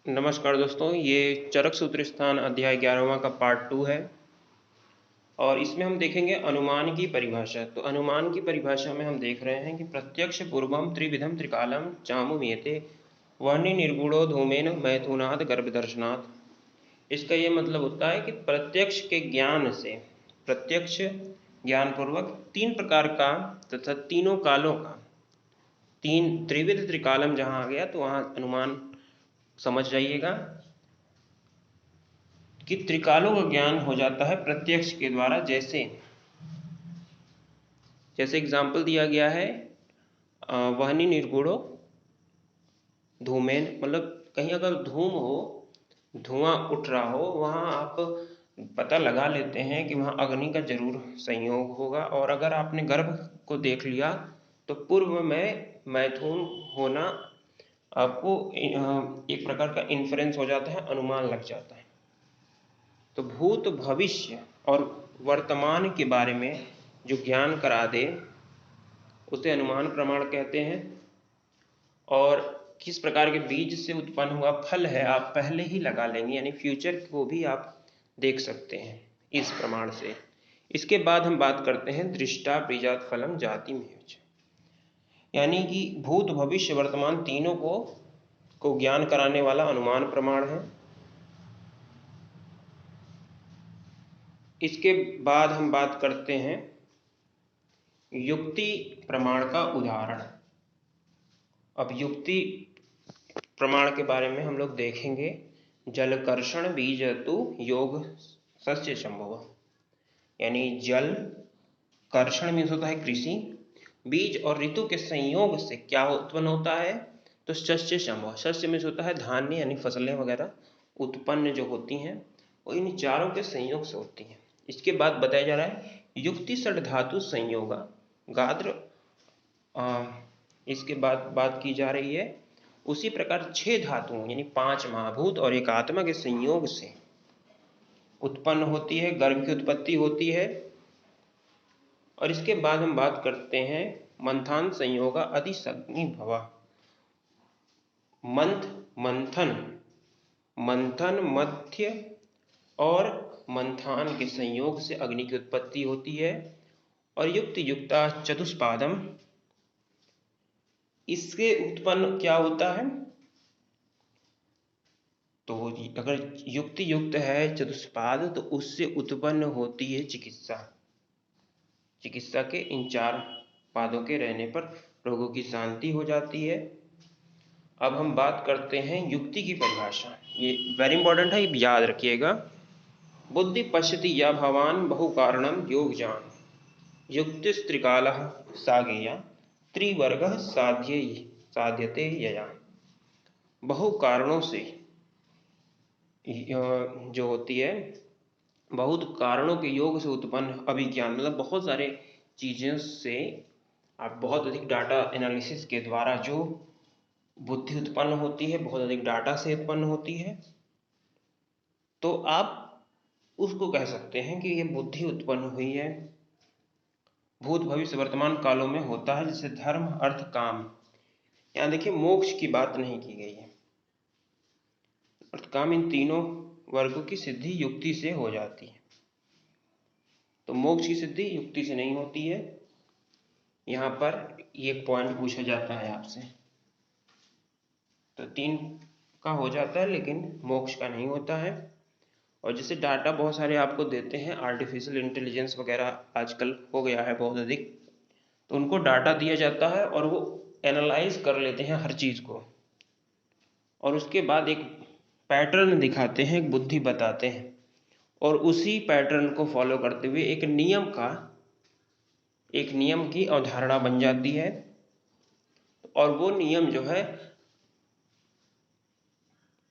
नमस्कार दोस्तों, ये चरक सूत्र स्थान अध्याय 11वां का पार्ट 2 है और इसमें हम देखेंगे अनुमान की परिभाषा। तो अनुमान की परिभाषा में हम देख रहे हैं कि प्रत्यक्ष पूर्वम त्रिविधम त्रिकालम चामुमेते वर्णि निर्गुणो धूमेन मैथुनाद गर्भदर्शनात्। इसका ये मतलब होता है कि प्रत्यक्ष के ज्ञान से, प्रत्यक्ष ज्ञान पूर्वक तीन प्रकार का तथा तीनों कालों का, तीन त्रिविध त्रिकालम जहाँ आ गया तो वहाँ अनुमान समझ जाइएगा कि त्रिकालों का ज्ञान हो जाता है प्रत्यक्ष के द्वारा। जैसे एग्जाम्पल दिया गया है वहनी निर्गुणो धूमेन, मतलब कहीं अगर धूम हो, धुआं उठ रहा हो, वहाँ आप पता लगा लेते हैं कि वहाँ अग्नि का जरूर संयोग होगा। और अगर आपने गर्भ को देख लिया तो पूर्व में मैथुन होना आपको एक प्रकार का इन्फ्रेंस हो जाता है, अनुमान लग जाता है। तो भूत भविष्य और वर्तमान के बारे में जो ज्ञान करा दे उसे अनुमान प्रमाण कहते हैं। और किस प्रकार के बीज से उत्पन्न हुआ फल है आप पहले ही लगा लेंगे, यानी फ्यूचर को भी आप देख सकते हैं इस प्रमाण से। इसके बाद हम बात करते हैं दृष्टा बीजात फलम जाति में, यानी कि भूत भविष्य वर्तमान तीनों को ज्ञान कराने वाला अनुमान प्रमाण है। इसके बाद हम बात करते हैं युक्ति प्रमाण का उदाहरण। अब युक्ति प्रमाण के बारे में हम लोग देखेंगे। जलकर्षण बीजतु योग सस्य संभव, यानी जल कर्षण में होता है कृषि, बीज और ऋतु के संयोग से क्या उत्पन्न होता है तो सस्य संभव। सस्य में होता है धान्य यानी फसलें वगैरह उत्पन्न जो होती हैं वो इन चारों के संयोग से होती हैं। इसके बाद बताया जा रहा है युक्ति षड धातु संयोगा गात्र। इसके बाद बात की जा रही है उसी प्रकार 6 धातुओं यानी 5 महाभूत और एक आत्मा के संयोग से उत्पन्न होती है, गर्भ की उत्पत्ति होती है। और इसके बाद हम बात करते हैं मंथान संयोगा अधिसग्नि भवा। मंथन मध्य और मंथान के संयोग से अग्नि की उत्पत्ति होती है। और युक्त युक्ता चतुष्पादम, इसके उत्पन्न क्या होता है तो अगर युक्ति युक्त है चतुष्पाद तो उससे उत्पन्न होती है चिकित्सा। चिकित्सा के इन 4 पादों के रहने पर रोगों की शांति हो जाती है। अब हम बात करते हैं युक्ति की परिभाषा, ये वेरी इंपॉर्टेंट है, ये याद रखिएगा। बुद्धि पश्यति या भवान बहु कारणम योग जान युक्तिस्त्रिकाल सागेया त्रिवर्ग साध्यते यया। बहु कारणों से जो होती है, बहुत कारणों के योग से उत्पन्न अभिज्ञान, मतलब बहुत सारे चीज़ों से आप बहुत अधिक डाटा एनालिसिस के द्वारा जो बुद्धि उत्पन्न होती है, बहुत अधिक डाटा से उत्पन्न होती है, तो आप उसको कह सकते हैं कि ये बुद्धि उत्पन्न हुई है। भूत भविष्य वर्तमान कालों में होता है, जैसे धर्म अर्थ काम। यहाँ देखिए मोक्ष की बात नहीं की गई है। अर्थ काम इन तीनों वर्गों की सिद्धि युक्ति से हो जाती है, तो मोक्ष की सिद्धि युक्ति से नहीं होती है। यहाँ पर एक पॉइंट पूछा जाता है आपसे, तो 3 का हो जाता है लेकिन मोक्ष का नहीं होता है। और जैसे डाटा बहुत सारे आपको देते हैं, आर्टिफिशियल इंटेलिजेंस वगैरह आजकल हो गया है बहुत अधिक, तो उनको डाटा दिया जाता है और वो एनालाइज कर लेते हैं हर चीज़ को, और उसके बाद एक पैटर्न दिखाते हैं, एक बुद्धि बताते हैं, और उसी पैटर्न को फॉलो करते हुए एक नियम की अवधारणा बन जाती है। और वो नियम जो है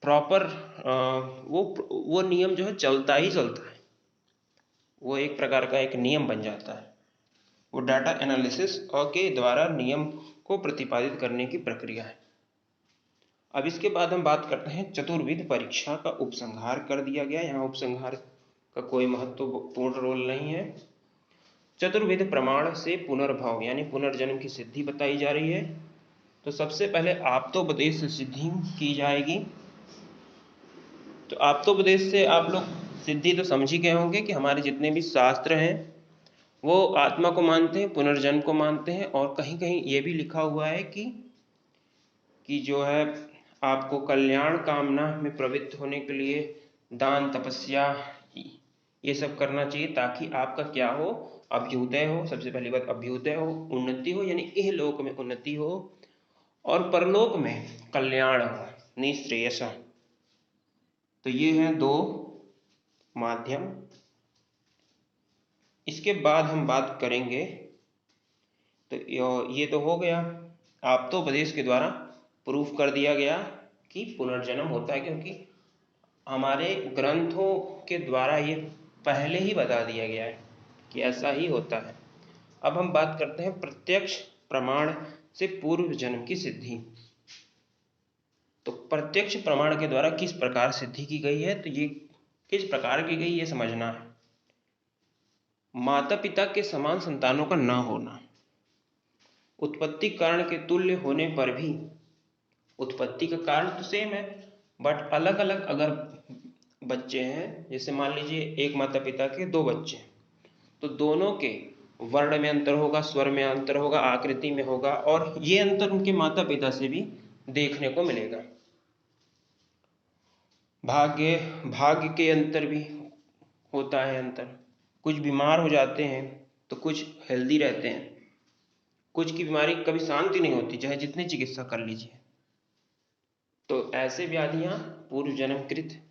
प्रॉपर, वो नियम जो है चलता ही चलता है, वो एक प्रकार का एक नियम बन जाता है। वो डाटा एनालिसिस के द्वारा नियम को प्रतिपादित करने की प्रक्रिया है। अब इसके बाद हम बात करते हैं चतुर्विध परीक्षा का उपसंहार कर दिया गया। यहाँ उपसंहार का कोई महत्वपूर्ण रोल नहीं है। चतुर्विध प्रमाण से पुनर्भव यानी पुनर्जन्म की सिद्धि बताई जा रही है। तो सबसे पहले आप्तोपदेश सिद्धि की जाएगी, तो आप्तोपदेश से आप लोग सिद्धि तो समझ ही गए होंगे कि हमारे जितने भी शास्त्र हैं वो आत्मा को मानते हैं, पुनर्जन्म को मानते हैं, और कहीं कहीं ये भी लिखा हुआ है कि जो है आपको कल्याण कामना में प्रवृत्त होने के लिए दान, तपस्या, ये सब करना चाहिए, ताकि आपका क्या हो, अभ्युदय हो। सबसे पहली बात अभ्युदय हो, उन्नति हो, यानी इह लोक में उन्नति हो और परलोक में कल्याण हो, निश्रेयस। तो ये हैं दो माध्यम। इसके बाद हम बात करेंगे, तो ये तो हो गया, आप्तोपदेश के द्वारा प्रूफ कर दिया गया कि पुनर्जन्म होता है, क्योंकि हमारे ग्रंथों के द्वारा ये पहले ही बता दिया गया है कि ऐसा ही होता है। अब हम बात करते हैं प्रत्यक्ष प्रमाण से पूर्व जन्म की सिद्धि। तो प्रत्यक्ष प्रमाण के द्वारा किस प्रकार सिद्धि की गई है, तो ये किस प्रकार की गई ये समझना है। माता पिता के समान संतानों का न होना, उत्पत्ति कारण के तुल्य होने पर भी, उत्पत्ति का कारण तो सेम है बट अलग अलग अगर बच्चे हैं, जैसे मान लीजिए एक माता पिता के दो बच्चे, तो दोनों के वर्ण में अंतर होगा, स्वर में अंतर होगा, आकृति में होगा, और ये अंतर उनके माता पिता से भी देखने को मिलेगा। भाग्य के अंतर भी होता है अंतर, कुछ बीमार हो जाते हैं तो कुछ हेल्दी रहते हैं, कुछ की बीमारी कभी शांति नहीं होती चाहे जितनी चिकित्सा कर लीजिए। तो ऐसे व्याधियां पूर्व जन्मकृत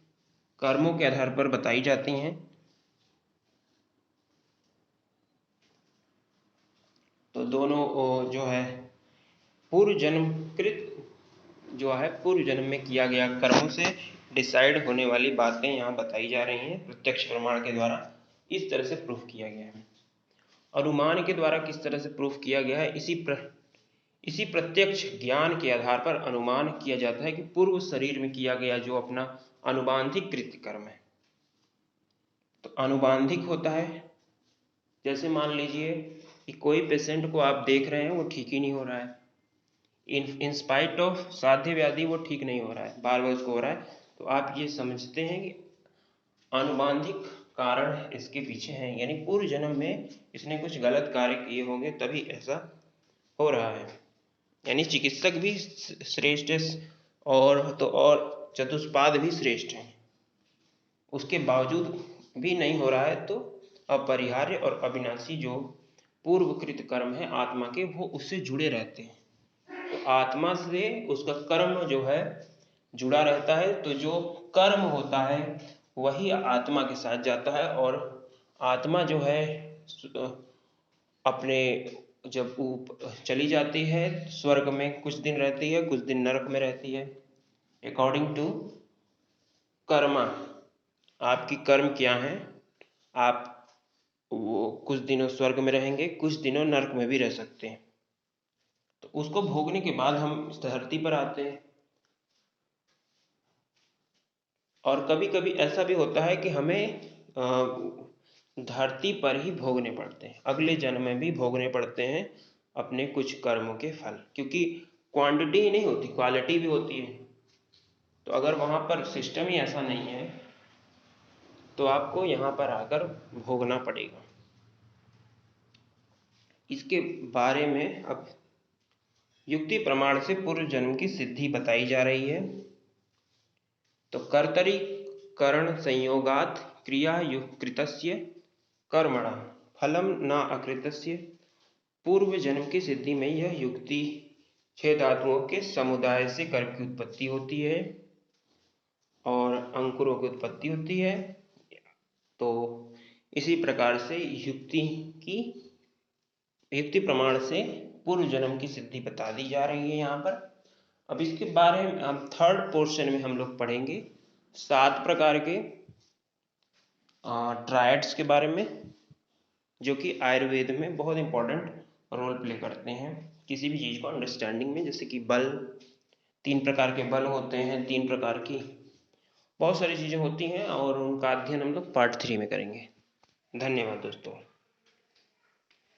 कर्मों के आधार पर बताई जाती हैं। तो दोनों जो है पूर्व जन्मकृत जो है पूर्व जन्म में किया गया कर्मों से डिसाइड होने वाली बातें यहाँ बताई जा रही हैं, प्रत्यक्ष प्रमाण के द्वारा इस तरह से प्रूफ किया गया है। अनुमान के द्वारा किस तरह से प्रूफ किया गया है, इसी प्रत्यक्ष ज्ञान के आधार पर अनुमान किया जाता है कि पूर्व शरीर में किया गया जो अपना अनुबांधिक कृत्य कर्म है, तो अनुबांधिक होता है। जैसे मान लीजिए कि कोई पेशेंट को आप देख रहे हैं वो ठीक ही नहीं हो रहा है, इन स्पाइट ऑफ साध्य व्याधि वो ठीक नहीं हो रहा है, बार बार उसको हो रहा है, तो आप ये समझते हैं कि अनुबांधिक कारण इसके पीछे हैं, यानी पूर्व जन्म में इसने कुछ गलत कार्य किए होंगे तभी ऐसा हो रहा है। यानी चिकित्सक भी श्रेष्ठ है और चतुष्पाद भी श्रेष्ठ है, उसके बावजूद भी नहीं हो रहा है, तो अपरिहार्य और अविनाशी जो पूर्वकृत कर्म है आत्मा के, वो उससे जुड़े रहते हैं। तो आत्मा से उसका कर्म जो है जुड़ा रहता है, तो जो कर्म होता है वही आत्मा के साथ जाता है, और आत्मा जो है अपने जब चली जाती है स्वर्ग में कुछ दिन रहती है, कुछ दिन नरक में रहती है, अकॉर्डिंग टू कर्मा। आपकी कर्म क्या है, आप वो कुछ दिनों स्वर्ग में रहेंगे, कुछ दिनों नरक में भी रह सकते हैं। तो उसको भोगने के बाद हम इस धरती पर आते हैं, और कभी कभी ऐसा भी होता है कि हमें धरती पर ही भोगने पड़ते हैं, अगले जन्म में भी भोगने पड़ते हैं अपने कुछ कर्मों के फल, क्योंकि क्वांटिटी ही नहीं होती, क्वालिटी भी होती है। तो अगर वहाँ पर सिस्टम ही ऐसा नहीं है तो आपको यहाँ पर आकर भोगना पड़ेगा। इसके बारे में अब युक्ति प्रमाण से पूर्व जन्म की सिद्धि बताई जा रही है। तो कर्तरी करण संयोगात क्रिया कृतस्य कर्मणा फलम न अकृतस्य, पूर्व जन्म की सिद्धि में यह युक्ति 6 धातुओं के समुदाय से कर्म की उत्पत्ति होती है और अंकुरों की उत्पत्ति होती है। तो इसी प्रकार से युक्ति प्रमाण से पूर्व जन्म की सिद्धि बता दी जा रही है यहाँ पर। अब इसके बारे में हम थर्ड पोर्शन में हम लोग पढ़ेंगे 7 प्रकार के ट्रायड्स के बारे में, जो कि आयुर्वेद में बहुत इंपॉर्टेंट रोल प्ले करते हैं किसी भी चीज़ को अंडरस्टैंडिंग में। जैसे कि बल, 3 प्रकार के बल होते हैं, 3 प्रकार की बहुत सारी चीज़ें होती हैं, और उनका अध्ययन हम लोग पार्ट 3 में करेंगे। धन्यवाद दोस्तों।